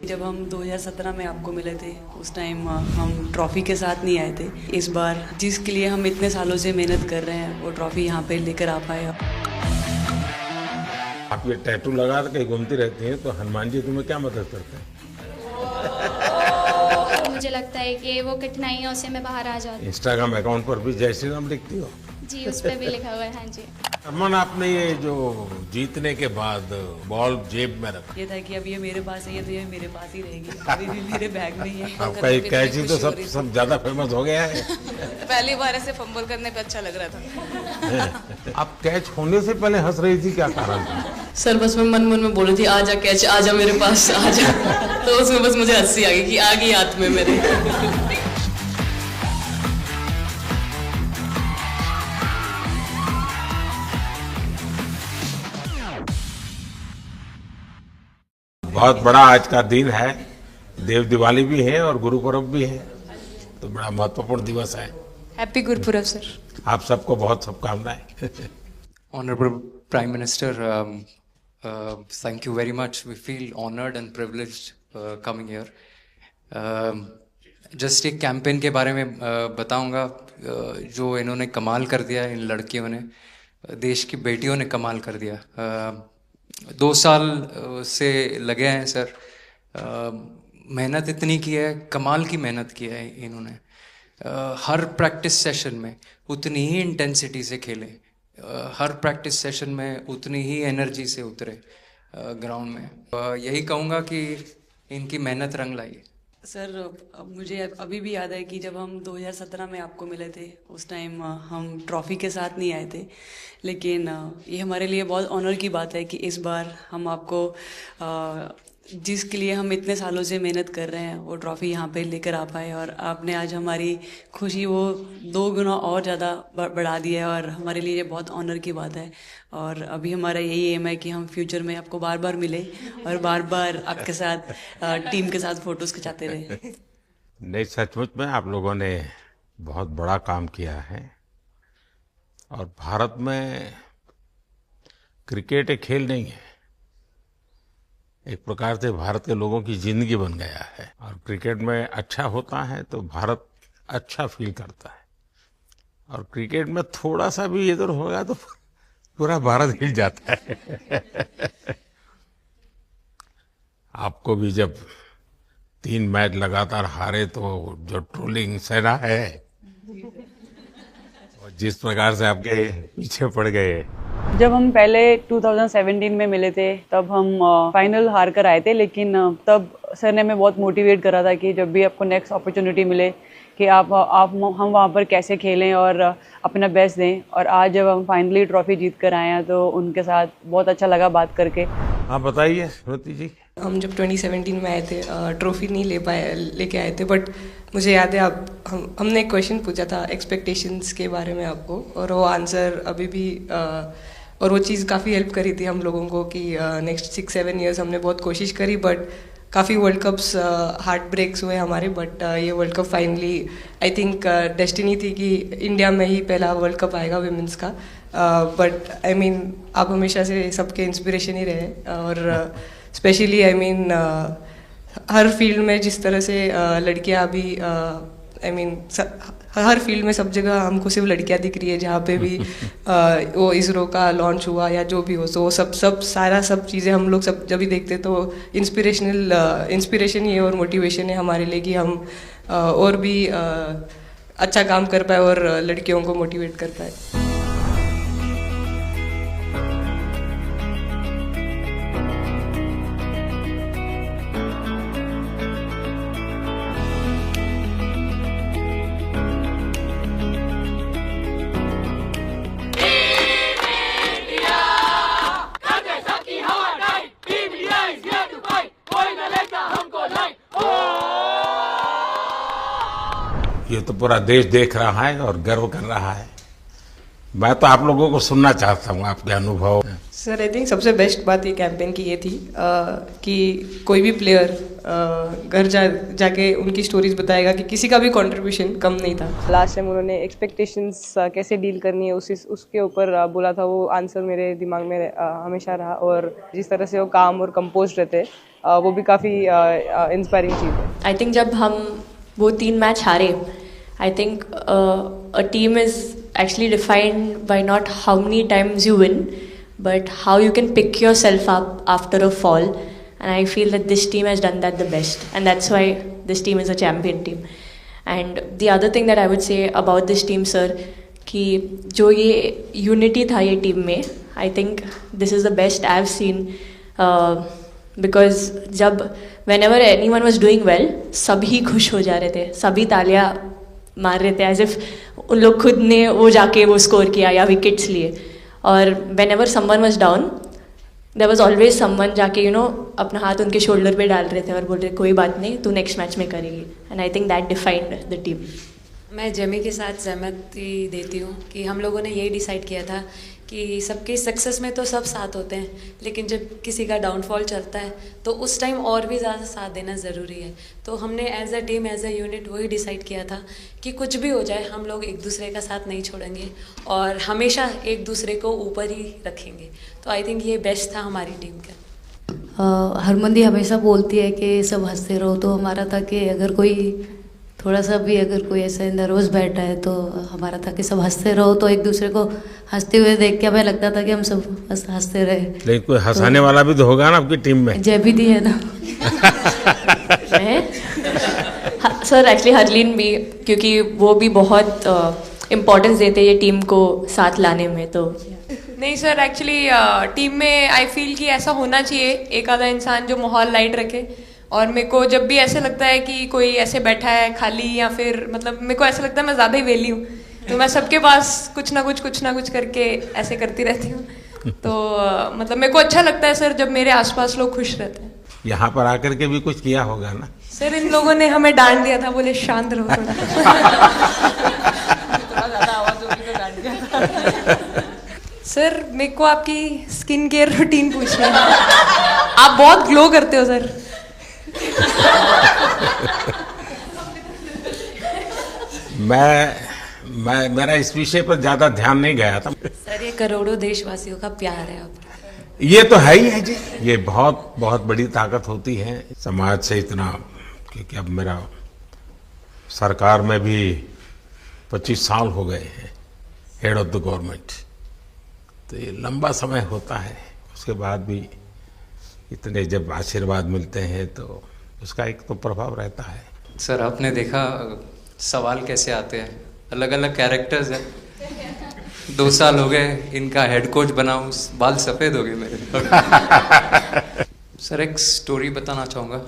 जब हम 2017 में आपको मिले थे उस टाइम हम ट्रॉफ़ी के साथ नहीं आए थे। इस बार जिसके लिए हम इतने सालों से मेहनत कर रहे हैं वो ट्रॉफ़ी यहाँ पे लेकर आ पाए। आप ये टैटू लगा के घूमती रहती हैं तो हनुमान जी तुम्हें क्या मदद करते हैं? मुझे लगता है कि वो कठिनाइयों से मैं बाहर आ जाती इंस्टाग्राम अकाउंट पर भी जय श्री राम लिखती हो? हूँ। जी, उस पर भी लिखा हुआ है। हाँ जी। अमन, आपने ये जो जीतने के बाद बॉल जेब में रखा, ये था कि अब ये मेरे पास है, ये तो ये मेरे पास ही रहेगी, अभी भी मेरे बैग में ही है। आपका एक कैच ही तो सब ज्यादा फेमस हो गया है। पहली बार ऐसे फंबल करने पे अच्छा लग रहा था। आप कैच होने से पहले हंस रही थी, क्या कारण था? सर बस मैं मन मन में बोल रही थी आजा कैच, आजा मेरे पास, आजा। तो उसमें बस मुझे हंसी आ गई कि आ गई हाथ में मेरे। बहुत बड़ा आज का दिन है, देव दिवाली भी है और गुरु पर्व भी है, तो बड़ा महत्वपूर्ण दिवस है। Happy Gurpurab sir. आप सबको बहुत शुभकामनाएं। Honorable Prime Minister, thank you very much. We feel honored and privileged coming here. Just एक कैंपेन के बारे में बताऊंगा जो इन्होंने कमाल कर दिया, इन लड़कियों ने, देश की बेटियों ने कमाल कर दिया। 2 साल से लगे हैं सर, मेहनत इतनी की है, कमाल की मेहनत की है इन्होंने। हर प्रैक्टिस सेशन में उतनी ही इंटेंसिटी से खेले, हर प्रैक्टिस सेशन में उतनी ही एनर्जी से उतरे ग्राउंड में। यही कहूँगा कि इनकी मेहनत रंग लाई। सर मुझे अभी भी याद है कि जब हम 2017 में आपको मिले थे उस टाइम हम ट्रॉफ़ी के साथ नहीं आए थे, लेकिन ये हमारे लिए बहुत ऑनर की बात है कि इस बार हम आपको जिसके लिए हम इतने सालों से मेहनत कर रहे हैं वो ट्रॉफ़ी यहाँ पे लेकर आ पाए, और आपने आज हमारी खुशी वो 2 गुना और ज़्यादा बढ़ा दी है, और हमारे लिए ये बहुत ऑनर की बात है। और अभी हमारा यही एम है कि हम फ्यूचर में आपको बार बार मिले और बार बार आपके साथ टीम के साथ फ़ोटोज़ खिंचाते रहे। नहीं, सचमुच में आप लोगों ने बहुत बड़ा काम किया है, और भारत में क्रिकेट एक खेल नहीं है, एक प्रकार से भारत के लोगों की जिंदगी बन गया है, और क्रिकेट में अच्छा होता है तो भारत अच्छा फील करता है, और क्रिकेट में थोड़ा सा भी इधर होगा तो पूरा भारत हिल जाता है। आपको भी जब 3 मैच लगातार हारे तो जो ट्रोलिंग सेना है, और जिस प्रकार से आपके पीछे पड़ गए। जब हम पहले 2017 में मिले थे तब हम फाइनल हार कर आए थे, लेकिन तब सर ने हमें बहुत मोटिवेट करा था कि जब भी आपको नेक्स्ट अपॉर्चुनिटी मिले कि हम वहाँ पर कैसे खेलें और अपना बेस्ट दें। और आज जब हम फाइनली ट्रॉफी जीत कर आए हैं तो उनके साथ बहुत अच्छा लगा बात करके। हाँ बताइए श्रुति जी। हम जब 2017 में आए थे ट्रॉफी नहीं लेके आए थे, बट मुझे याद है हमने एक क्वेश्चन पूछा था एक्सपेक्टेशंस के बारे में आपको, और वो आंसर अभी भी और वो चीज़ काफ़ी हेल्प करी थी हम लोगों को कि नेक्स्ट 6-7 ईयर्स हमने बहुत कोशिश करी, बट काफ़ी वर्ल्ड कप्स हार्ट ब्रेक्स हुए हमारे, बट ये world cup finally I think destiny थी कि इंडिया में ही पहला वर्ल्ड कप आएगा विमेंस का। बट आई मीन आप हमेशा से सबके इंस्पिरेशन ही रहे, और specially I mean her field में जिस तरह से लड़कियां अभी आई मीन हर फील्ड में सब जगह हमको सिर्फ लड़कियां दिख रही है, जहाँ पे भी वो इसरो का लॉन्च हुआ या जो भी हो, तो सब सब चीज़ें हम लोग सब जब भी देखते तो इंस्पिरेशन ही है और मोटिवेशन है हमारे लिए कि हम और भी अच्छा काम कर पाए और लड़कियों को मोटिवेट कर पाए। ये तो पूरा देश देख रहा है और गर्व कर रहा है। मैं तो आप लोगों को सुनना चाहता हूँ आपके अनुभव। सर आई थिंक सबसे बेस्ट बात ये कैंपेन की ये थी कि कोई भी प्लेयर घर जाके उनकी स्टोरीज बताएगा कि किसी का भी कंट्रीब्यूशन कम नहीं था। लास्ट टाइम उन्होंने एक्सपेक्टेशंस कैसे डील करनी है उसके ऊपर बोला था, वो आंसर मेरे दिमाग में हमेशा रहा, और जिस तरह से वो काम और कंपोज रहते वो भी काफ़ी इंस्पायरिंग चीज़ है। आई थिंक जब हम वो 3 मैच हारे, I think a team is actually defined by not how many times you win, but how you can pick yourself up after a fall. And I feel that this team has done that the best, and that's why this team is a champion team. And the other thing that I would say about this team, sir, कि जो ये unity था ये team में, I think this is the best I've seen, because जब whenever anyone was doing well, सभी खुश हो जा रहे थे, सभी तालियां मार रहे थे, एज इफ उन लोग खुद ने वो जाके वो स्कोर किया या विकेट्स लिए। और whenever someone was down, there was always someone जाके अपना हाथ उनके शोल्डर पे डाल रहे थे और बोल रहे कोई बात नहीं, तू नेक्स्ट मैच में करेगी। And I think that defined the team. मैं जेमी के साथ सहमति देती हूँ कि हम लोगों ने यही डिसाइड किया था कि सबकी सक्सेस में तो सब साथ होते हैं, लेकिन जब किसी का डाउनफॉल चलता है तो उस टाइम और भी ज़्यादा साथ देना ज़रूरी है। तो हमने as a team, as a unit वही डिसाइड किया था कि कुछ भी हो जाए हम लोग एक दूसरे का साथ नहीं छोड़ेंगे और हमेशा एक दूसरे को ऊपर ही रखेंगे। तो आई थिंक ये बेस्ट था हमारी टीम का। हरमंदी हमेशा बोलती है कि सब हंसते रहो, तो हमारा था कि अगर कोई थोड़ा सा भी अगर कोई ऐसे नर्वस बैठा है तो हमारा था कि सब हंसते रहो, तो एक दूसरे को हंसते हुए देख के हमें लगता था कि हम सब हंसते रहे। लेकिन कोई हंसाने वाला भी तो होगा ना आपकी टीम में? जयबी दी है ना। सर एक्चुअली हरलीन भी, क्योंकि वो भी बहुत इम्पोर्टेंस देते ये टीम को साथ लाने में। तो नहीं सर, एक्चुअली टीम में आई फील कि ऐसा होना चाहिए, एक आधा इंसान जो माहौल लाइट रखे। और मेरे को जब भी ऐसे लगता है कि कोई ऐसे बैठा है खाली, या फिर मतलब मेरे को ऐसा लगता है मैं ज़्यादा ही वेली हूँ, तो मैं सबके पास कुछ ना कुछ करके ऐसे करती रहती हूँ। तो मतलब मेरे को अच्छा लगता है सर जब मेरे आसपास लोग खुश रहते हैं। यहाँ पर आकर के भी कुछ किया होगा ना सर? इन लोगों ने हमें डांट दिया था, बोले शांत रहो थोड़ा। सर मेरे को आपकी स्किन केयर रूटीन पूछना है, आप बहुत ग्लो करते हो सर। मैं मेरा इस विषय पर ज्यादा ध्यान नहीं गया था। सर ये करोड़ों देशवासियों का प्यार है आप। ये तो है ही है जी, ये बहुत बहुत बड़ी ताकत होती है समाज से इतना, क्योंकि अब मेरा सरकार में भी 25 साल हो गए हैं हेड ऑफ द गवर्नमेंट, तो ये लंबा समय होता है। उसके बाद भी इतने जब आशीर्वाद मिलते हैं तो उसका एक तो प्रभाव रहता है। सर आपने देखा सवाल कैसे आते हैं, अलग अलग कैरेक्टर्स हैं। 2 साल हो गए इनका हेड कोच बनाऊं, बाल सफ़ेद हो गए मेरे। सर एक स्टोरी बताना चाहूँगा,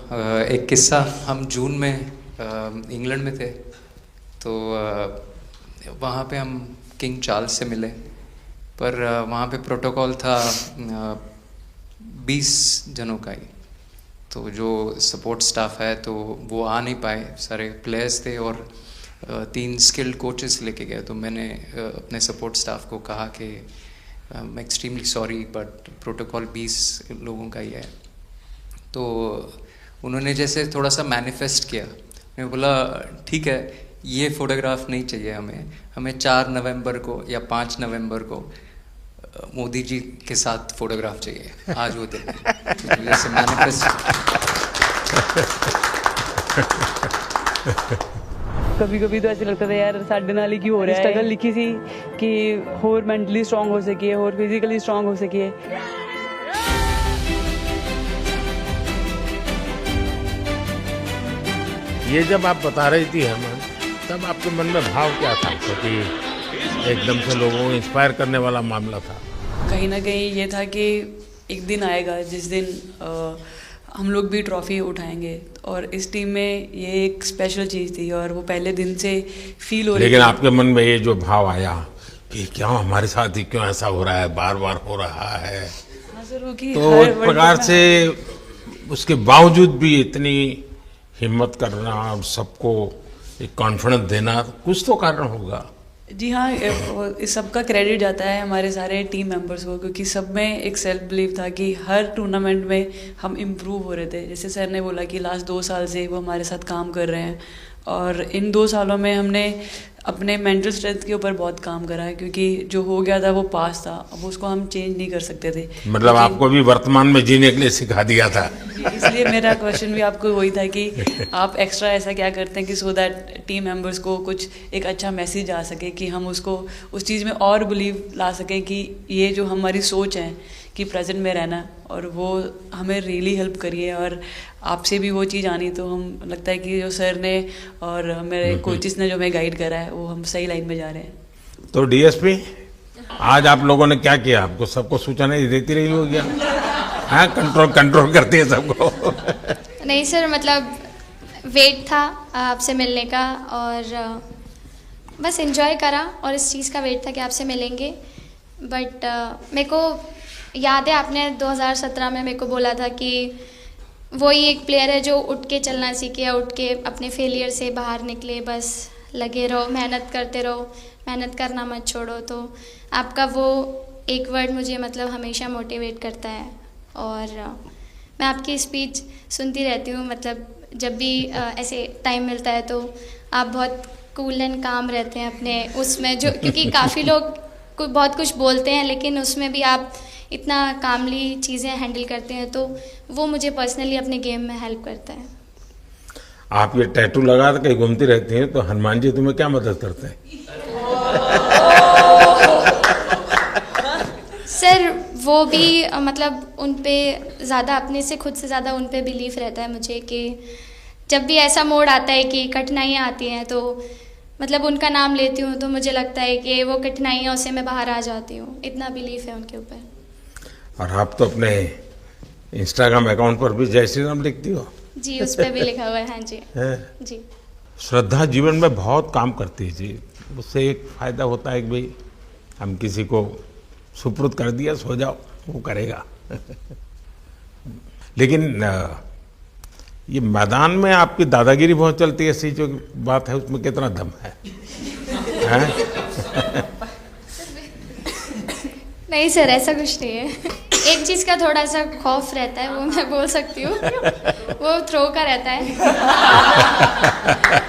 एक किस्सा। हम जून में इंग्लैंड में थे, तो वहाँ पे हम किंग चार्ल्स से मिले, पर वहाँ पे प्रोटोकॉल था 20 जनों का ही। तो जो सपोर्ट स्टाफ है तो वो आ नहीं पाए, सारे प्लेयर्स थे और 3 स्किल्ड कोचेस लेके गए। तो मैंने अपने सपोर्ट स्टाफ को कहा कि I am extremely sorry but protocol 20 लोगों का ही है। तो उन्होंने जैसे थोड़ा सा मैनिफेस्ट किया, मैं बोला ठीक है ये फ़ोटोग्राफ नहीं चाहिए हमें 4 नवंबर को या 5 नवंबर को मोदी जी के साथ फोटोग्राफ चाहिए, आज वो दिन जैसे मैनिफेस्ट। कभी कभी तो ऐसे लगता था यार साढ़े नाल ही क्यों हो रहा है। स्ट्रगल लिखी थी कि होर मेंटली स्ट्रांग हो सकिए, होर फिजिकली स्ट्रांग हो सकिए। ये जब आप बता रही थी हमें, तब आपके मन में भाव क्या था? क्योंकि एकदम से लोगों को इंस्पायर करने वाला मामला था। कहीं ना कहीं ये था कि एक दिन आएगा जिस दिन हम लोग भी ट्रॉफी उठाएंगे, और इस टीम में ये एक स्पेशल चीज़ थी और वो पहले दिन से फील हो रही थी। लेकिन आपके मन में ये जो भाव आया कि क्या हमारे साथ ही क्यों ऐसा हो रहा है, बार बार हो रहा है, तो एक प्रकार से उसके बावजूद भी इतनी हिम्मत करना और सबको एक कॉन्फिडेंस देना, कुछ तो कारण होगा। जी हाँ, इस सब का क्रेडिट जाता है हमारे सारे टीम मेंबर्स को, क्योंकि सब में एक सेल्फ बिलीव था कि हर टूर्नामेंट में हम इम्प्रूव हो रहे थे। जैसे सर ने बोला कि लास्ट 2 साल से वो हमारे साथ काम कर रहे हैं, और इन 2 सालों में हमने अपने मेंटल स्ट्रेंथ के ऊपर बहुत काम करा है, क्योंकि जो हो गया था वो पास था, अब उसको हम चेंज नहीं कर सकते थे। मतलब आपको भी वर्तमान में जीने के लिए सिखा दिया था। इसलिए मेरा क्वेश्चन भी आपको वही था कि आप एक्स्ट्रा ऐसा क्या करते हैं कि सो दैट टीम मेंबर्स को कुछ एक अच्छा मैसेज आ सके, कि हम उसको उस चीज़ में और बिलीव ला सकें कि ये जो हमारी सोच है कि प्रेजेंट में रहना, और वो हमें रियली हेल्प करिए। और आपसे भी वो चीज़ आनी, तो हम लगता है कि जो सर ने और मेरे कोचेस ने जो हमें गाइड करा है, वो हम सही लाइन में जा रहे हैं। तो डीएसपी, आज आप लोगों ने क्या किया? आपको सबको सूचना देती रही होगी, हाँ, कंट्रोल करती है सबको। नहीं सर, मतलब वेट था आपसे मिलने का, और बस एंजॉय करा, और इस चीज़ का वेट था कि आपसे मिलेंगे। बट मेरे को याद है आपने 2017 में मेरे को बोला था कि वही एक प्लेयर है जो उठ के चलना सीखे, या उठ के अपने फेलियर से बाहर निकले, बस लगे रहो, मेहनत करते रहो, मेहनत करना मत छोड़ो। तो आपका वो एक वर्ड मुझे मतलब हमेशा मोटिवेट करता है, और मैं आपकी स्पीच सुनती रहती हूँ, मतलब जब भी ऐसे टाइम मिलता है तो आप बहुत कूल एंड काम रहते हैं अपने उसमें, जो क्योंकि काफ़ी लोग बहुत कुछ बोलते हैं, लेकिन उसमें भी आप इतना कामली चीज़ें हैंडल करते हैं, तो वो मुझे पर्सनली अपने गेम में हेल्प करता है। आप ये टैटू लगा के कहीं घूमती रहती हैं, तो हनुमान जी तुम्हें क्या मदद करते हैं? सर वो भी मतलब उन पे ज़्यादा, अपने से खुद से ज़्यादा उन पे बिलीफ रहता है मुझे, कि जब भी ऐसा मोड़ आता है कि कठिनाइयाँ आती हैं, तो मतलब उनका नाम लेती हूँ तो मुझे लगता है कि वो कठिनाइयों से मैं बाहर आ जाती हूँ। इतना बिलीफ है उनके ऊपर। और आप तो अपने इंस्टाग्राम अकाउंट पर भी जय श्री राम लिखती हो? जी, उस पर भी लिखा हुआ है। हाँ जी। जी। श्रद्धा जीवन में बहुत काम करती है जी। उससे एक फायदा होता है कि भाई हम किसी को सुपुर्द कर दिया, सो जाओ, वो करेगा। लेकिन ये मैदान में आपकी दादागिरी बहुत चलती है, ऐसी जो बात है उसमें कितना दम है? नहीं सर, ऐसा कुछ नहीं है। एक चीज़ का थोड़ा सा खौफ रहता है, वो मैं बोल सकती हूँ, वो थ्रो का रहता है।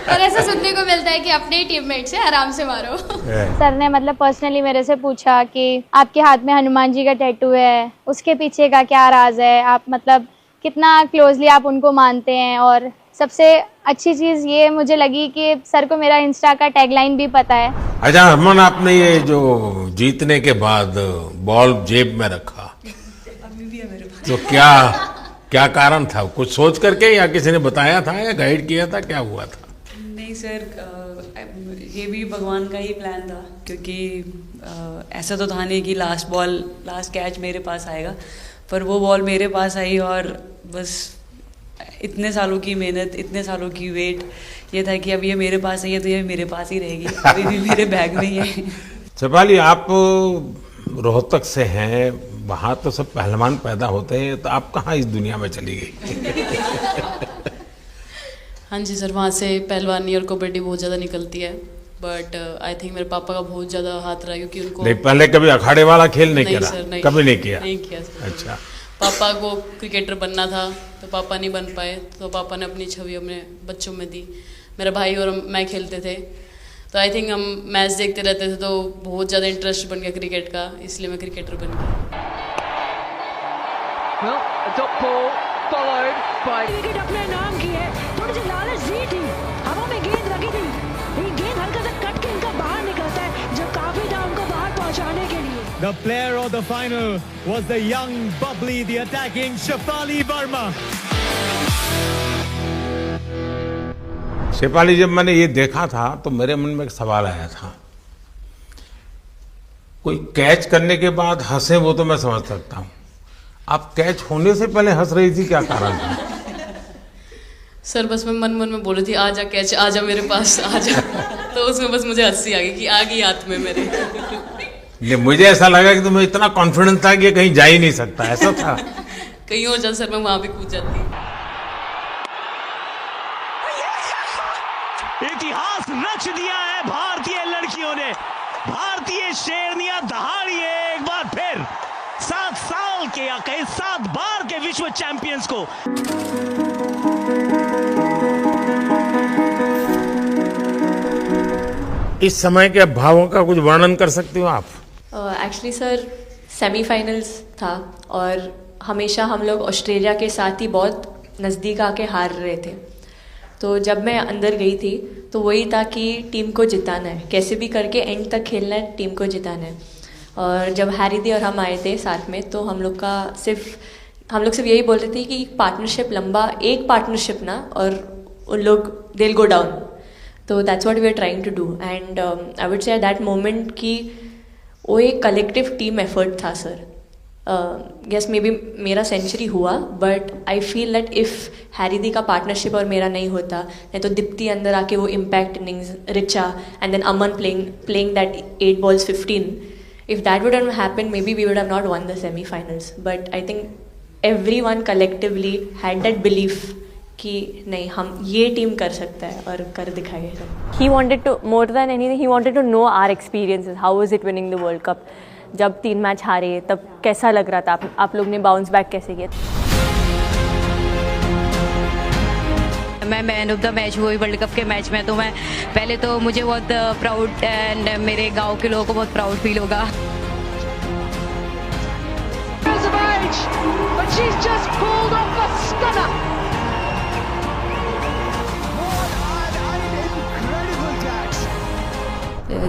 और ऐसा सुनने को मिलता है कि अपने ही टीममेट से आराम से मारो। सर ने मतलब पर्सनली मेरे से पूछा कि आपके हाथ में हनुमान जी का टैटू है, उसके पीछे का क्या राज है, आप मतलब कितना क्लोजली आप उनको मानते हैं। और सबसे अच्छी चीज़ ये मुझे लगी कि सर को मेरा इंस्टा का टैगलाइन भी पता है। अच्छा हरमन, आपने ये जो जीतने के बाद बॉल जेब में रखा, अभी भी है मेरे पास। तो क्या कारण था? कुछ सोच करके, या किसी ने बताया था, या गाइड किया था, क्या हुआ था? नहीं सर, ये भी भगवान का ही प्लान था, क्योंकि ऐसा तो था नहीं कि लास्ट कैच मेरे पास आएगा, पर वो बॉल मेरे पास आई, और बस इतने सालों की मेहनत, इतने सालों की वेट, ये था कि अब ये मेरे पास आई है तो ये मेरे पास ही रहेगी, अभी भी मेरे बैग में ही है। शेफाली, आप रोहतक से हैं, वहाँ तो सब पहलवान पैदा होते हैं, तो आप कहाँ इस दुनिया में चली गई? हाँ जी सर, वहाँ से पहलवानी और कबड्डी बहुत ज़्यादा निकलती है, बट आई थिंक मेरे पापा का बहुत ज़्यादा हाथ रहा, क्योंकि उनको नहीं, पहले कभी अखाड़े वाला खेल नहीं खेला? सर, नहीं, कभी नहीं किया? नहीं किया सर। अच्छा। पापा को क्रिकेटर बनना था, तो पापा नहीं बन पाए, तो पापा ने अपनी छवि अपने बच्चों में दी। मेरा भाई और मैं खेलते थे, तो आई थिंक हम मैच देखते रहते थे, तो बहुत ज़्यादा इंटरेस्ट बन गया क्रिकेट का, इसलिए मैं क्रिकेटर बन गया। विकेट अपने नाम की है, थोड़ी सी लालच दी थी, हवा में गेंद लगी थी, ये गेंद हल्का सा कट के इनका बाहर निकलता है, जो काफी था उनको बाहर पहुंचाने के लिए। The player of the final was the young, bubbly, the attacking Shefali Verma. Shefali, जब मैंने ये देखा था तो मेरे मन में एक सवाल आया था। कोई कैच करने के बाद हंसे वो तो मैं समझ सकता हूँ, आप कैच होने से पहले हंस रही थी, क्या कारण था? सर बस मैं मन में बोल रही थी, आजा कैच, आजा मेरे पास, आजा। तो उसमें बस मुझे हंसी आ गई कि आ गई हाथ में मेरे। ये मुझे ऐसा लगा कि तुम्हें इतना कॉन्फिडेंस था कि कहीं जा ही नहीं सकता, ऐसा था? कहीं और जाता सर, मैं वहां पे कूद जाती। एक इतिहास रच दिया है भारतीय लड़कियों ने। भारतीय शेरनियां दहाड़ी है एक बार फिर 7 साल के या कहीं 7 बार के विश्व चैंपियंस को। इस समय के भावों का कुछ वर्णन कर सकते हो आप? एक्चुअली सर सेमीफाइनल्स था और हमेशा हम लोग ऑस्ट्रेलिया के साथ ही बहुत नज़दीक आके हार रहे थे। तो जब मैं अंदर गई थी तो वही था कि टीम को जिताना है, कैसे भी करके एंड तक खेलना है, टीम को जिताना है। और जब हैरी दी और हम आए थे साथ में तो हम लोग सिर्फ यही बोलते थे कि पार्टनरशिप लंबा, एक पार्टनरशिप ना, और उन लोग दे विल गो डाउन। तो that's what we are trying to do and I would say at that moment कि वो एक कलेक्टिव टीम एफर्ट था सर। गेस मे बी मेरा सेंचुरी हुआ but I feel that if Harry di का partnership और मेरा नहीं होता, नहीं तो दीप्ति अंदर आके वो impact innings, Richa and then Aman playing that 8 balls 15, if that would have happened maybe we would have not won the semi-finals, but I think everyone collectively had that belief कि नहीं हम ये टीम कर सकता है और कर दिखाएगा। He wanted to, more than anything, he wanted to know our experiences. How was it winning the World Cup? जब 3 मैच हारे तब कैसा लग रहा था? आप लोग ने बाउंस बैक कैसे किया? मैं मैन ऑफ द मैच हुई वर्ल्ड कप के मैच में, तो मैं पहले तो मुझे बहुत प्राउड एंड मेरे गांव के लोगों को बहुत प्राउड फील होगा।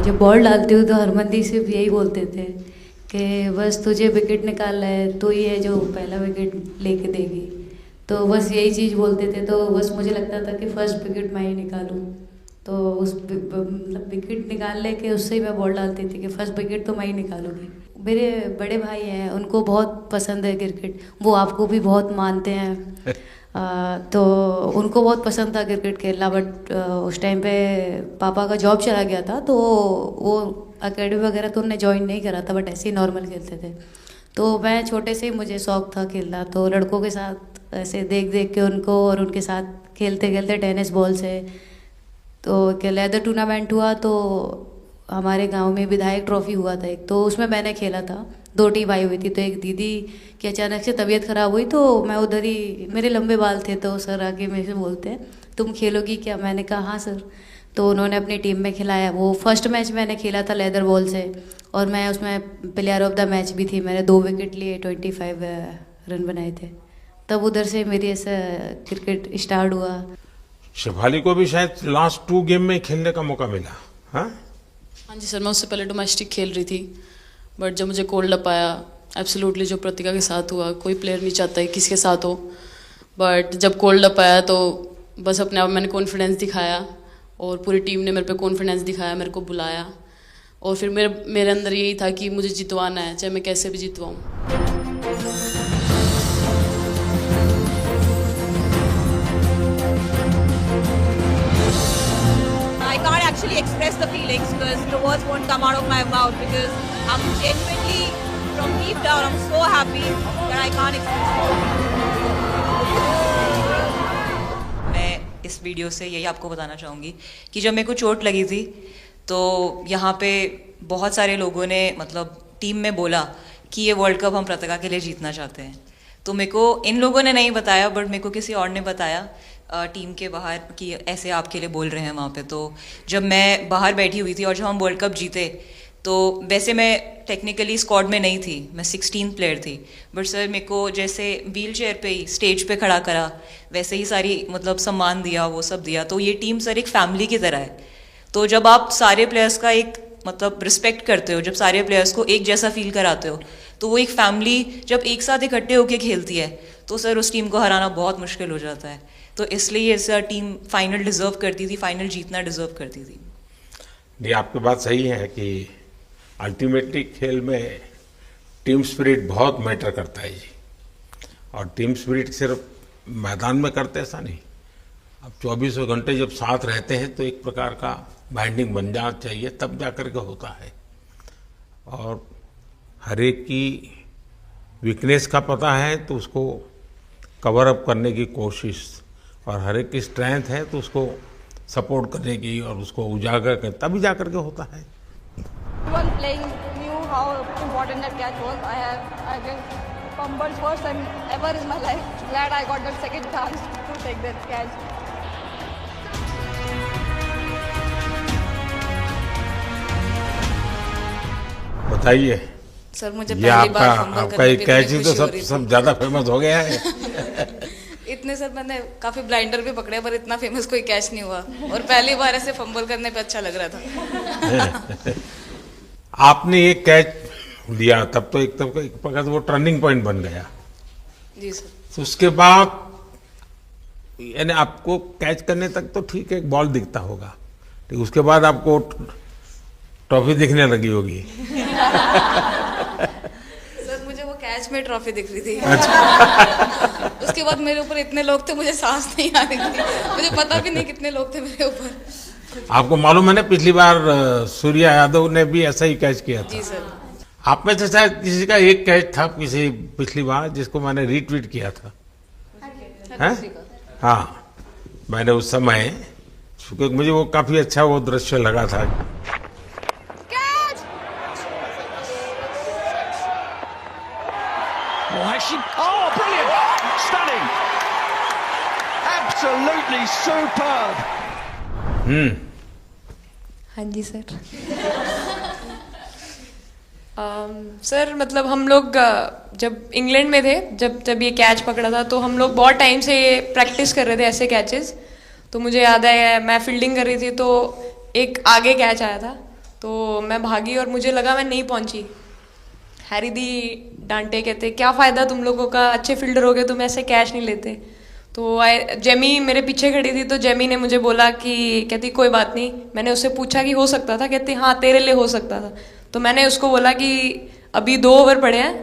जब बॉल डालती हूँ तो हरमनदीप सिर्फ यही बोलते थे कि बस तुझे विकेट निकालना है, तो ही है जो पहला विकेट लेके देगी। तो बस यही चीज़ बोलते थे, तो बस मुझे लगता था कि फर्स्ट विकेट मैं ही निकालूं। तो उस मतलब विकेट निकाल लेके उससे ही मैं बॉल डालती थी कि फर्स्ट विकेट तो मैं ही निकालूंगी। मेरे बड़े भाई हैं, उनको बहुत पसंद है क्रिकेट, वो आपको भी बहुत मानते हैं। तो उनको बहुत पसंद था क्रिकेट खेलना, बट उस टाइम पे पापा का जॉब चला गया था, तो वो अकेडमी वगैरह तो उन्होंने ज्वाइन नहीं करा था, बट ऐसे ही नॉर्मल खेलते थे। तो मैं छोटे से ही मुझे शौक था खेलना, तो लड़कों के साथ ऐसे देख देख के उनको और उनके साथ खेलते खेलते टेनिस बॉल से, तो एक लेदर टूर्नामेंट हुआ, तो हमारे गांव में विधायक ट्रॉफी हुआ था एक, तो उसमें मैंने खेला था। 2 टीम आई हुई थी, तो एक दीदी की अचानक से तबीयत ख़राब हुई, तो मैं उधर ही, मेरे लंबे बाल थे, तो सर आके मेरे से बोलते हैं तुम खेलोगी क्या? मैंने कहा हाँ सर। तो उन्होंने अपनी टीम में खिलाया। वो फर्स्ट मैच मैंने खेला था लेदर बॉल से, और मैं उसमें प्लेयर ऑफ द मैच भी थी। मैंने 2 विकेट लिए, 25 रन बनाए थे। तब उधर से मेरी ऐसा क्रिकेट स्टार्ट हुआ। शेफाली को भी शायद लास्ट 2 गेम में खेलने का मौका मिला। हाँ जी सर, मैं उससे पहले डोमेस्टिक खेल रही थी, बट जब मुझे कोल्ड अप आया, एब्सोल्युटली जो प्रतिका के साथ हुआ, कोई प्लेयर नहीं चाहता है किसके साथ हो, बट जब कोल्ड अप आया तो बस अपने आप मैंने कॉन्फिडेंस दिखाया, और पूरी टीम ने मेरे पे कॉन्फिडेंस दिखाया, मेरे को बुलाया, और फिर मेरे अंदर यही था कि मुझे जितवाना है, चाहे मैं कैसे भी जितवाऊँ। I can't actually express the feelings because the words won't come out of my mouth, because I'm genuinely, from deep down, I'm so happy that I can't express it. मैं इस वीडियो से यही आपको बताना चाहूँगी कि जब मेरे को चोट लगी थी तो यहाँ पे बहुत सारे लोगों ने मतलब टीम में बोला कि ये वर्ल्ड कप हम प्रतिका के लिए जीतना चाहते हैं। तो मेरे को इन लोगों ने नहीं बताया, बट मेरे को किसी और ने बताया टीम के बाहर कि ऐसे आपके लिए बोल रहे हैं वहाँ पे। तो जब मैं बाहर बैठी हुई थी और जब हम वर्ल्ड कप जीते, तो वैसे मैं टेक्निकली स्क्वाड में नहीं थी, मैं 16th प्लेयर थी, बट सर मेरे को जैसे व्हील चेयर पे ही स्टेज पे खड़ा करा, वैसे ही सारी मतलब सम्मान दिया, वो सब दिया। तो ये टीम सर एक फैमिली की तरह है। तो जब आप सारे प्लेयर्स का एक मतलब रिस्पेक्ट करते हो, जब सारे प्लेयर्स को एक जैसा फील कराते हो, तो वो एक फैमिली जब एक साथ इकट्ठे होकर खेलती है, तो सर उस टीम को हराना बहुत मुश्किल हो जाता है। तो इसलिए ये टीम फाइनल डिजर्व करती थी, फाइनल जीतना डिजर्व करती थी। नहीं, आपकी बात सही है कि अल्टीमेटली खेल में टीम स्पिरिट बहुत मैटर करता है जी। और टीम स्पिरिट सिर्फ मैदान में करते ऐसा नहीं, अब 24 घंटे जब साथ रहते हैं तो एक प्रकार का बाइंडिंग बन जाना चाहिए, तब जा कर के होता है। और हर एक की वीकनेस का पता है तो उसको कवर अप करने की कोशिश, और हर एक की स्ट्रेंथ है तो उसको सपोर्ट करने की और उसको उजागर कर, तभी जा करके होता है. Everyone playing knew how important that catch was. I just fumbled first time ever in my life. Glad I got that second chance to take that catch. बताइए. सर मुझे ये पहली बार फंबल आपका करने ये पे कैच बड़ी ही तो खुशी हो सब रही थी। सब ज्यादा फेमस हो गया है. इतने सर मैंने काफी ब्लाइंडर भी पकड़े पर इतना फेमस कोई कैच नहीं हुआ और पहली बार ऐसे फंबल करने पे अच्छा लग रहा था. आपने एक कैच लिया तब तो एक प्रकार से वो टर्निंग पॉइंट बन गया. जी सर. तो उसके बाद यानी आपको कैच करने तक तो ठीक है, एक बॉल दिखता होगा, लेकिन उसके बाद आपको ट्रॉफी दिखने लगी होगी. सर मुझे वो कैच में ट्रॉफी दिख रही थी. अच्छा. उसके बाद मेरे ऊपर इतने लोग थे मुझे सांस नहीं आ रही थी. मुझे पता भी नहीं कितने लोग थे मेरे ऊपर. आपको मालूम है ना, पिछली बार सूर्या यादव ने भी ऐसा ही कैच किया था. जी सर. आप में से शायद किसी का एक कैच था किसी पिछली बार जिसको मैंने रीट्वीट किया था. हैं? हाँ, मैंने उस समय, क्योंकि मुझे वो काफी अच्छा वो दृश्य लगा था. Oh, brilliant! Stunning! Absolutely superb! हाँ जी सर. सर मतलब हम लोग जब इंग्लैंड में थे, जब ये कैच पकड़ा था तो हम लोग बहुत टाइम से ये प्रैक्टिस कर रहे थे ऐसे कैचेस. तो मुझे याद है मैं फील्डिंग कर रही थी तो एक आगे कैच आया था तो मैं भागी और मुझे लगा मैं नहीं पहुंची. हैरी दी डांटे, कहते क्या फ़ायदा तुम लोगों का, अच्छे फील्डर हो गए तुम ऐसे कैच नहीं लेते. तो जेमी मेरे पीछे खड़ी थी तो जेमी ने मुझे बोला कि, कहती कोई बात नहीं. मैंने उससे पूछा कि हो सकता था, कहती हाँ तेरे लिए हो सकता था. तो मैंने उसको बोला कि अभी 2 ओवर पड़े हैं,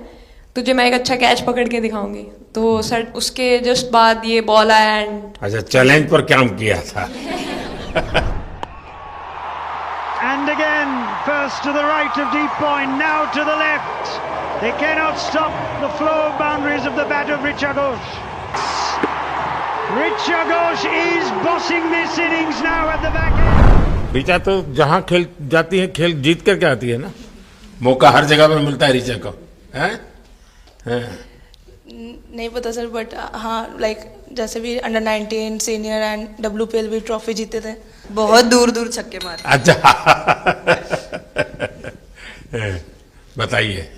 तुझे मैं एक अच्छा कैच पकड़ के दिखाऊंगी. तो सर उसके जस्ट बाद ये बॉल आया एंड. अच्छा, चैलेंज पर काम किया था. And again, first to the right of deep point, now to the left. They cannot stop the flow of boundaries of the bat of Richa Ghosh. Richa Ghosh is bossing this innings now at the back end. Richa तो जहाँ खेल जाती है खेल जीत करके आती है ना. मौका हर जगह में मिलता है ऋचा को. हैं? नहीं पता सर, बट हाँ लाइक जैसे भी अंडर 19 सीनियर एंड WPL भी ट्रॉफी जीते थे. बहुत दूर दूर छक्के मारे. अच्छा. बताइए.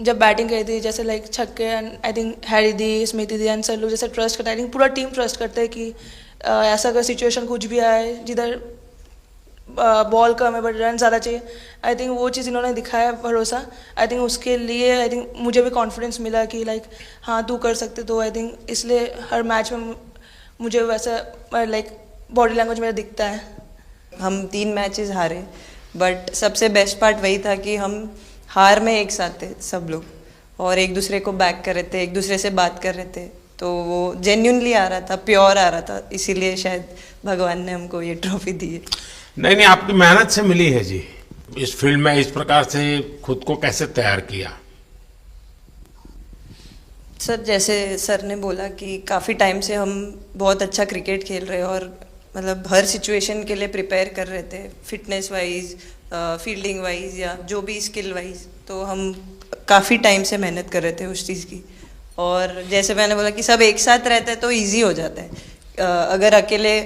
जब बैटिंग करी थी जैसे लाइक छक्के and I think Harry the, Smriti the and sir लोग जैसे ट्रस्ट करते हैं. आई थिंक पूरा टीम ट्रस्ट करता है कि ऐसा अगर सिचुएशन कुछ भी आए जिधर बॉल कम है बट रन ज़्यादा चाहिए, आई थिंक वो चीज़ इन्होंने दिखाया भरोसा. आई थिंक उसके लिए आई थिंक मुझे भी कॉन्फिडेंस मिला कि लाइक हाँ तू कर सकते. तो आई थिंक इसलिए हर मैच में मुझे वैसा लाइक बॉडी लैंग्वेज मेरा दिखता है. हम 3 मैचेस हारे, बट सबसे बेस्ट पार्ट वही था कि हम हार में एक साथ थे सब लोग और एक दूसरे को बैक कर रहे थे, एक दूसरे से बात कर रहे थे. तो वो जेन्युइनली आ रहा था, प्योर आ रहा था, इसीलिए शायद भगवान ने हमको ये ट्रॉफी दी है. नहीं, आपकी मेहनत से मिली है जी. इस फील्ड में इस प्रकार से खुद को कैसे तैयार किया? सर जैसे सर ने बोला कि काफ़ी टाइम से हम बहुत अच्छा क्रिकेट खेल रहे हैं और मतलब हर सिचुएशन के लिए प्रिपेयर कर रहे थे, फिटनेस वाइज, फील्डिंग वाइज या जो भी स्किल वाइज. तो हम काफ़ी टाइम से मेहनत कर रहे थे उस चीज़ की. और जैसे मैंने बोला कि सब एक साथ रहते हैं तो इजी हो जाता है. अगर अकेले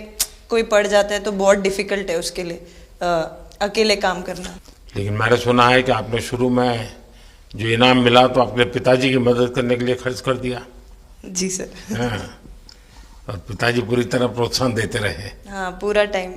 कोई पड़ जाता है तो बहुत डिफिकल्ट है उसके लिए अकेले काम करना. लेकिन मैंने सुना है कि आपने शुरू में जो इनाम मिला तो अपने पिताजी की मदद करने के लिए खर्च कर दिया. जी सर. हाँ, और पिताजी पूरी तरह प्रोत्साहन देते रहे. हाँ पूरा टाइम.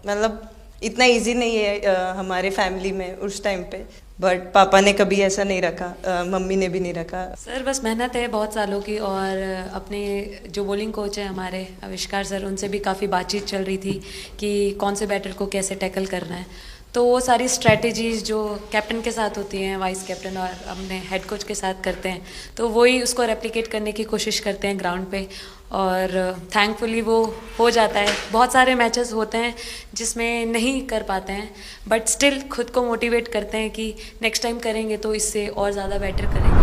मतलब इतना इजी नहीं है हमारे फैमिली में उस टाइम पे, बट पापा ने कभी ऐसा नहीं रखा, मम्मी ने भी नहीं रखा. सर बस मेहनत है बहुत सालों की और अपने जो बॉलिंग कोच हैं हमारे आविष्कार सर, उनसे भी काफ़ी बातचीत चल रही थी कि कौन से बैटर को कैसे टैकल करना है. तो वो सारी स्ट्रेटजीज जो कैप्टन के साथ होती हैं, वाइस कैप्टन और अपने हेड कोच के साथ करते हैं, तो वही उसको रेप्लिकेट करने की कोशिश करते हैं ग्राउंड पे और थैंकफुली वो हो जाता है. बहुत सारे मैचेस होते हैं जिसमें नहीं कर पाते हैं बट स्टिल खुद को मोटिवेट करते हैं कि नेक्स्ट टाइम करेंगे तो इससे और ज़्यादा बेटर करेंगे.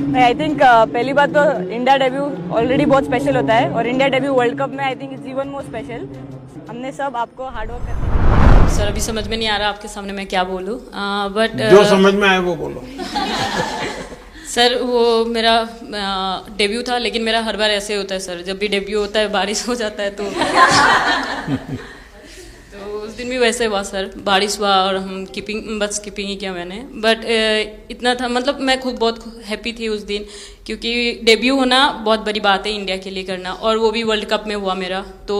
नहीं, आई थिंक पहली बात तो इंडिया डेब्यू ऑलरेडी बहुत स्पेशल होता है और इंडिया डेब्यू वर्ल्ड कप में I think it's even more special. हमने सब आपको हार्ड वर्क करते सर अभी समझ में नहीं आ रहा आपके सामने मैं क्या बोलूँ, बट जो समझ में आए वो बोलो। सर वो मेरा डेब्यू था, लेकिन मेरा हर बार ऐसे होता है सर, जब भी डेब्यू होता है बारिश हो जाता है तो उस दिन भी वैसे हुआ सर, बारिश हुआ और हम बस कीपिंग ही किया मैंने। बट इतना था, मतलब मैं खुद बहुत हैप्पी थी उस दिन, क्योंकि डेब्यू होना बहुत बड़ी बात है इंडिया के लिए करना, और वो भी वर्ल्ड कप में हुआ मेरा, तो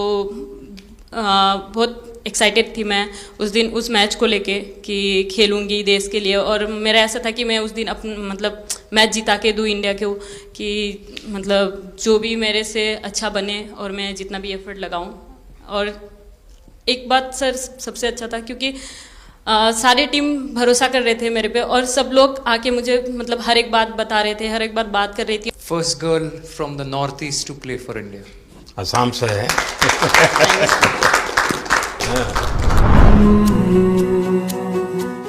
बहुत एक्साइटेड थी मैं उस दिन उस मैच को लेके कि खेलूंगी देश के लिए। और मेरा ऐसा था कि मैं उस दिन मतलब मैच जिता के दूँ इंडिया को, कि मतलब जो भी मेरे से अच्छा बने और मैं जितना भी एफर्ट लगाऊं। और एक बात सर सबसे अच्छा था, क्योंकि सारे टीम भरोसा कर रहे थे मेरे पे, और सब लोग आके मुझे मतलब हर एक बात बता रहे थे, हर एक बात कर रही थी। First girl from the north east to play for India, Assam से है।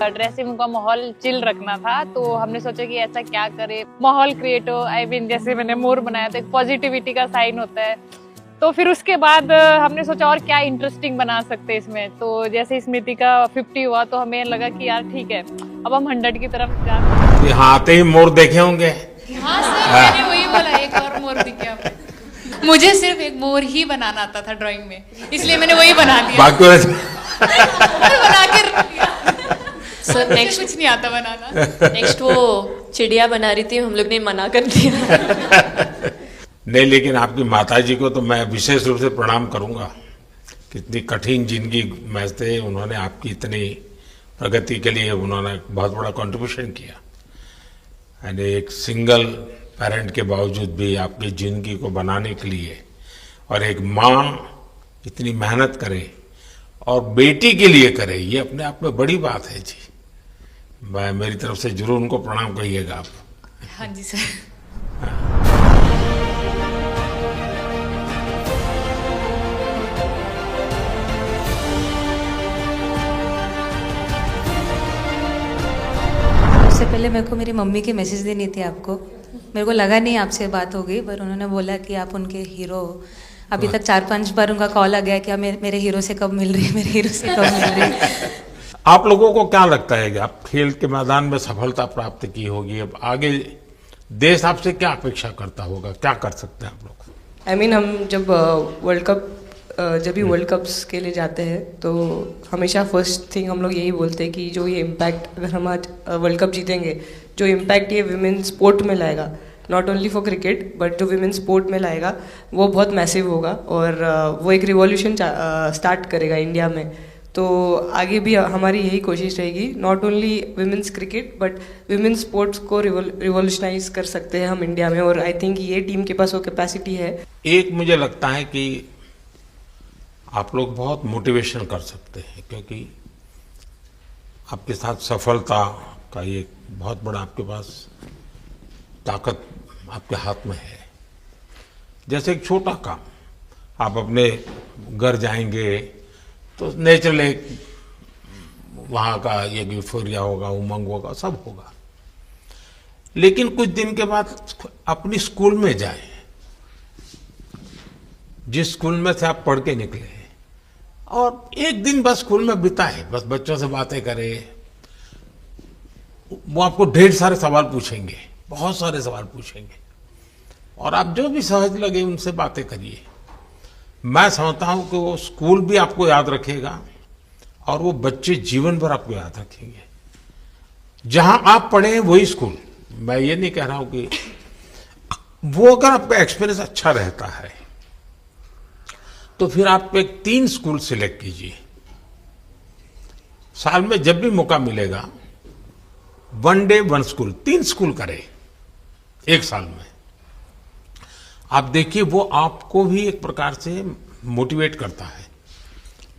ड्रेसिंग रूम का माहौल चिल रखना था, तो हमने सोचा कि ऐसा क्या करे माहौल क्रिएट हो। आई मीन जैसे मैंने मोर बनाया था, एक पॉजिटिविटी का साइन होता है, तो फिर उसके बाद हमने सोचा और क्या इंटरेस्टिंग बना सकते हैं इसमें। तो जैसे स्मृति का 50 हुआ तो हमें लगा कि यार ठीक है अब हम 100 की तरफ जा। यहाँ आते ही मोर देखे होंगे। हाँ सर, मैंने वही बोला, एक और मोर दिखे आपको। मुझे सिर्फ एक मोर ही बनाना आता था ड्राइंग में, इसलिए मैंने वही बना दिया। बाकी बना के रख दिया। सर नेक्स्ट कुछ नहीं आता बनाना। नेक्स्ट वो चिड़िया बना रही थी, हम लोग ने मना कर दिया। नहीं, लेकिन आपकी माताजी को तो मैं विशेष रूप से प्रणाम करूंगा। कितनी कठिन जिंदगी में थे, उन्होंने आपकी इतनी प्रगति के लिए उन्होंने बहुत बड़ा कंट्रीब्यूशन किया। यानी एक सिंगल पेरेंट के बावजूद भी आपकी जिंदगी को बनाने के लिए, और एक माँ इतनी मेहनत करे और बेटी के लिए करे, ये अपने आप में बड़ी बात है जी। मैं मेरी तरफ से जरूर उनको प्रणाम कहिएगा आप। हाँ जी सर। सबसे पहले मेरे को मेरी मम्मी की मैसेज देनी थी आपको। मेरे को लगा नहीं आपसे बात हो गई, पर उन्होंने बोला कि आप उनके हीरो हो। अभी तक 4-5 बार उनका कॉल आ गया कि मेरे हीरो से कब मिल रही है, मेरे हीरो से कब मिल रही है। आप लोगों को क्या लगता है कि आप खेल के मैदान में सफलता प्राप्त की होगी, अब आगे देश आपसे क्या अपेक्षा करता होगा, क्या कर सकते हैं आप लोग? आई मीन हम जब वर्ल्ड कप्स के लिए जाते हैं तो हमेशा फर्स्ट थिंग हम लोग यही बोलते हैं कि जो ये इम्पैक्ट, अगर हम आज वर्ल्ड कप जीतेंगे, जो इम्पैक्ट ये विमेन स्पोर्ट में लाएगा, not only for cricket but जो विमेन स्पोर्ट में लाएगा, वो बहुत मैसिव होगा और वो एक रिवॉल्यूशन स्टार्ट करेगा इंडिया में। तो आगे भी हमारी यही कोशिश रहेगी, not only women's cricket but women sports को रिवॉल्यूशनाइज कर सकते हैं हम इंडिया में, और आई थिंक ये टीम के पास वो कैपेसिटी है। एक मुझे लगता है कि आप लोग बहुत मोटिवेशन कर सकते हैं, क्योंकि आपके साथ सफलता का ये बहुत बड़ा आपके पास ताकत आपके हाथ में है। जैसे एक छोटा काम, आप अपने घर जाएंगे तो नेचुरल एक वहाँ का ये यूफोरिया होगा, उमंग होगा, सब होगा। लेकिन कुछ दिन के बाद अपनी स्कूल में जाएं, जिस स्कूल में से आप पढ़ के निकले, और एक दिन बस स्कूल में बिताए, बस बच्चों से बातें करें। वो आपको ढेर सारे सवाल पूछेंगे, बहुत सारे सवाल पूछेंगे, और आप जो भी सहज लगे उनसे बातें करिए। मैं समझता हूं कि वो स्कूल भी आपको याद रखेगा और वो बच्चे जीवन भर आपको याद रखेंगे। जहां आप पढ़े हैं वही स्कूल, मैं ये नहीं कह रहा हूं कि वो, अगर आपका एक्सपीरियंस अच्छा रहता है तो फिर आप एक 3 स्कूल सिलेक्ट कीजिए। साल में जब भी मौका मिलेगा 1 डे 1 स्कूल, 3 स्कूल करें एक साल में। आप देखिए वो आपको भी एक प्रकार से मोटिवेट करता है।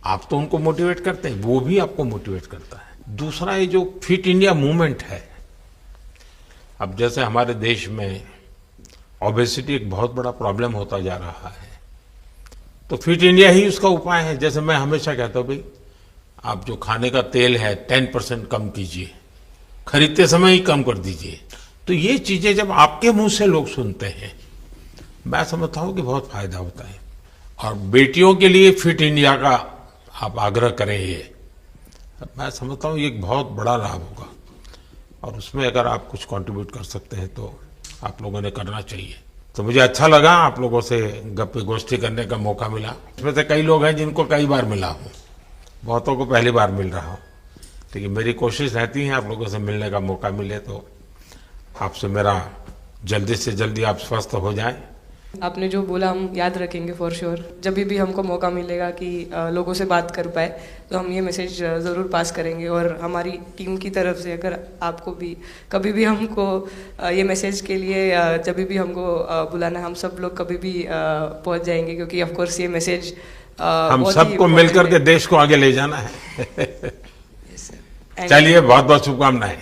आप तो उनको मोटिवेट करते हैं, वो भी आपको मोटिवेट करता है। दूसरा ये जो फिट इंडिया मूवमेंट है, अब जैसे हमारे देश में ओबेसिटी एक बहुत बड़ा प्रॉब्लम होता जा रहा है, तो फिट इंडिया ही उसका उपाय है। जैसे मैं हमेशा कहता हूं, भाई आप जो खाने का तेल है 10% कम कीजिए, खरीदते समय ही कम कर दीजिए, तो ये चीजें जब आपके मुंह से लोग सुनते हैं, मैं समझता हूं कि बहुत फायदा होता है। और बेटियों के लिए फिट इंडिया का आप आग्रह करें, ये मैं समझता हूं ये एक बहुत बड़ा लाभ होगा, और उसमें अगर आप कुछ कंट्रीब्यूट कर सकते हैं तो आप लोगों ने करना चाहिए। तो मुझे अच्छा लगा आप लोगों से गप्पे गोष्ठी करने का मौका मिला। इसमें से कई लोग हैं जिनको कई बार मिला हूं, बहुतों को पहली बार मिल रहा हूं, लेकिन मेरी कोशिश रहती है आप लोगों से मिलने का मौका मिले तो आपसे मेरा जल्दी से जल्दी आप स्वस्थ हो जाए। आपने जो बोला हम याद रखेंगे फॉर श्योर। जब भी हमको मौका मिलेगा कि लोगों से बात कर पाए तो हम ये मैसेज ज़रूर पास करेंगे। और हमारी टीम की तरफ से अगर आपको भी कभी भी हमको ये मैसेज के लिए जब भी हमको बुलाना, हम सब लोग कभी भी पहुंच जाएंगे, क्योंकि ऑफ कोर्स ये मैसेज हम सबको मिलकर के देश को आगे ले जाना है। चलिए, बहुत बहुत शुभकामनाएं।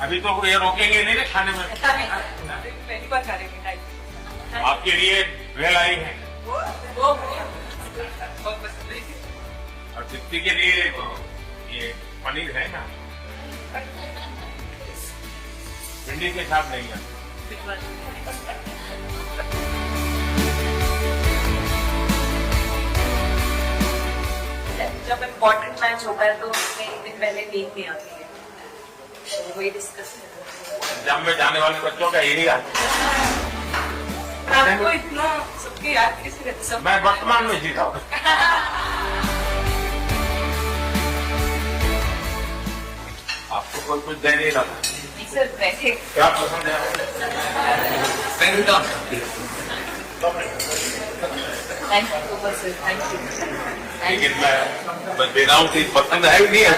अभी तो ये रोकेंगे नहीं ना खाने में, पहली बार खा रहे हैं। आपके लिए वेल आई है और दीप्ति के लिए ये पनीर है ना, भिंडी के साथ नहीं है। जब इम्पोर्टेंट मैच होता है तो उसमें एक दिन पहले नींद नहीं आती है, तो वही डिस्कस जब में जाने वाले बच्चों का यही हाल। आपको इतना सबके याद कैसे रहते सब? मैं वर्तमान में जीता हूँ। आपको कोई कुछ दे नहीं रहा सर, बैठे क्या पसंद है? Thank you so much sir, thank you. लेकिन मैं दे रहा हूँ कि पसंद है भी नहीं है।